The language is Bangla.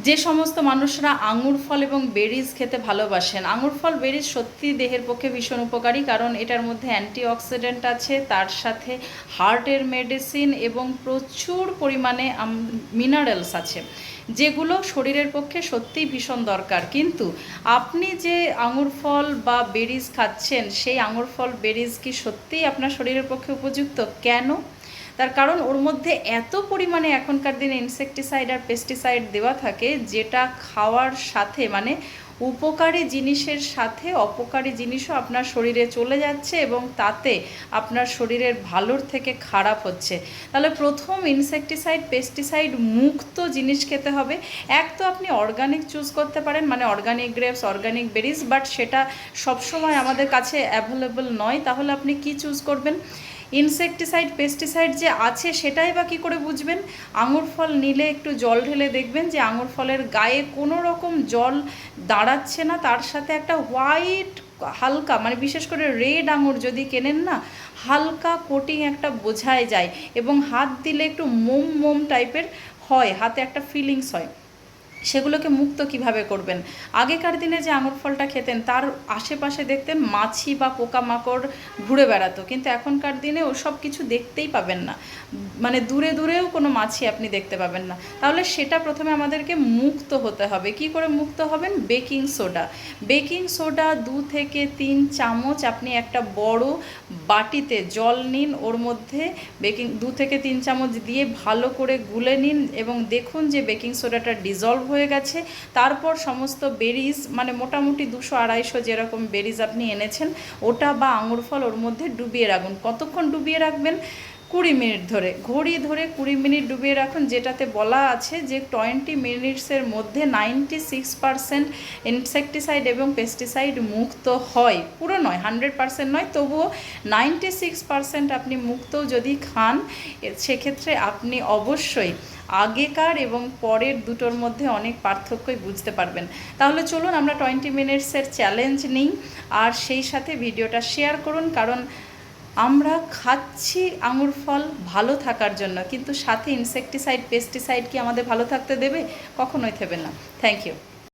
যে সমস্ত মানুষরা আঙুর ফল এবং বেরিজ খেতে ভালোবাসেন, আঙুর ফল বেরিজ সত্যি দেহের পক্ষে ভীষণ উপকারী, কারণ এটার মধ্যে অ্যান্টিঅক্সিডেন্ট আছে, তার সাথে হার্টের মেডিসিন এবং প্রচুর পরিমাণে মিনারেলস আছে, যেগুলো শরীরের পক্ষে সত্যিই ভীষণ দরকার। কিন্তু আপনি যে আঙুর ফল বা বেরিজ খাচ্ছেন, সেই আঙুর ফল বেরিজ কি সত্যিই আপনার শরীরের পক্ষে উপযুক্ত? কেন? তার কারণ ওর মধ্যে এত পরিমাণে এখনকার দিনে ইনসেকটিসাইড আর পেস্টিসাইড দেওয়া থাকে, যেটা খাওয়ার সাথে মানে উপকারী জিনিসের সাথে অপকারী জিনিসও আপনার শরীরে চলে যাচ্ছে এবং তাতে আপনার শরীরের ভালোর থেকে খারাপ হচ্ছে। তাহলে প্রথম ইনসেকটিসাইড পেস্টিসাইড মুক্ত জিনিস খেতে হবে। এক তো আপনি অর্গানিক চুজ করতে পারেন, মানে organic grapes, organic berries, but সেটা সবসময় আমাদের কাছে অ্যাভেলেবল নয়। তাহলে আপনি কি চুজ করবেন? ইনসেকটিসাইড পেস্টিসাইড যে আছে সেটাই বা কী করে বুঝবেন? আঙুর ফল নিলে একটু জল ঢেলে দেখবেন যে আঙুর ফলের গায়ে কোনো রকম জল দাঁড়াচ্ছে না, তার সাথে একটা হোয়াইট হালকা, মানে বিশেষ করে রেড আঙুর যদি কেনেন না, হালকা কোটিং একটা বোঝাই যায় এবং হাত দিলে একটু মোম মোম টাইপের হয়, হাতে একটা ফিলিংস হয়। সেগুলোকে মুক্ত কিভাবে করবেন? আগেকার দিনে যে আঙুর ফলটা খেতেন তার আশেপাশে দেখতেন মাছি বা পোকামাকড় ঘুরে বেড়াতো, কিন্তু এখনকার দিনে ওসব কিছু দেখতেই পাবেন না, মানে দূরে দূরেও কোনো মাছি আপনি দেখতে পাবেন না। তাহলে সেটা প্রথমে আমাদেরকে মুক্ত হতে হবে। কি করে মুক্ত হবেন? Baking soda. বেকিং সোডা 2 থেকে 3 চামচ আপনি একটা বড় বাটিতে জল নিন, ওর মধ্যে 2 থেকে 3 চামচ দিয়ে ভালো করে গুলে নিন এবং দেখুন যে বেকিং সোডাটা ডিজলভ হয়ে গেছে। তারপর সমস্ত বেরিজ, মানে মোটামুটি 200-250 যেরকম বেরিজ আপনি এনেছেন, ওটা বা আঙুর ফল ওর মধ্যে ডুবিয়ে রাখুন। কতক্ষণ ডুবিয়ে রাখবেন? 20 মিনিট ধরে, ঘড়ি ধরে 20 মিনিট ডুবিয়ে রাখুন, যেটাতে বলা আছে যে 20 মিনিটসের মধ্যে 96% ইনসেকটিসাইড এবং পেস্টিসাইড মুক্ত হয়। পুরো নয়, 100% নয়, তবুও 96% আপনি মুক্তও যদি খান, সেক্ষেত্রে আপনি অবশ্যই আগেকার এবং পরের দুটোর মধ্যে অনেক পার্থক্যই বুঝতে পারবেন। তাহলে চলুন আমরা 20 মিনিটসের চ্যালেঞ্জ নিই, আর সেই সাথে ভিডিওটা শেয়ার করুন, কারণ আমরা খাচ্ছি আঙুর ফল ভালো থাকার জন্য, কিন্তু সাথে ইনসেকটিসাইড পেস্টিসাইড কি আমাদের ভালো থাকতে দেবে? কখনোই দেবে না। Thank you.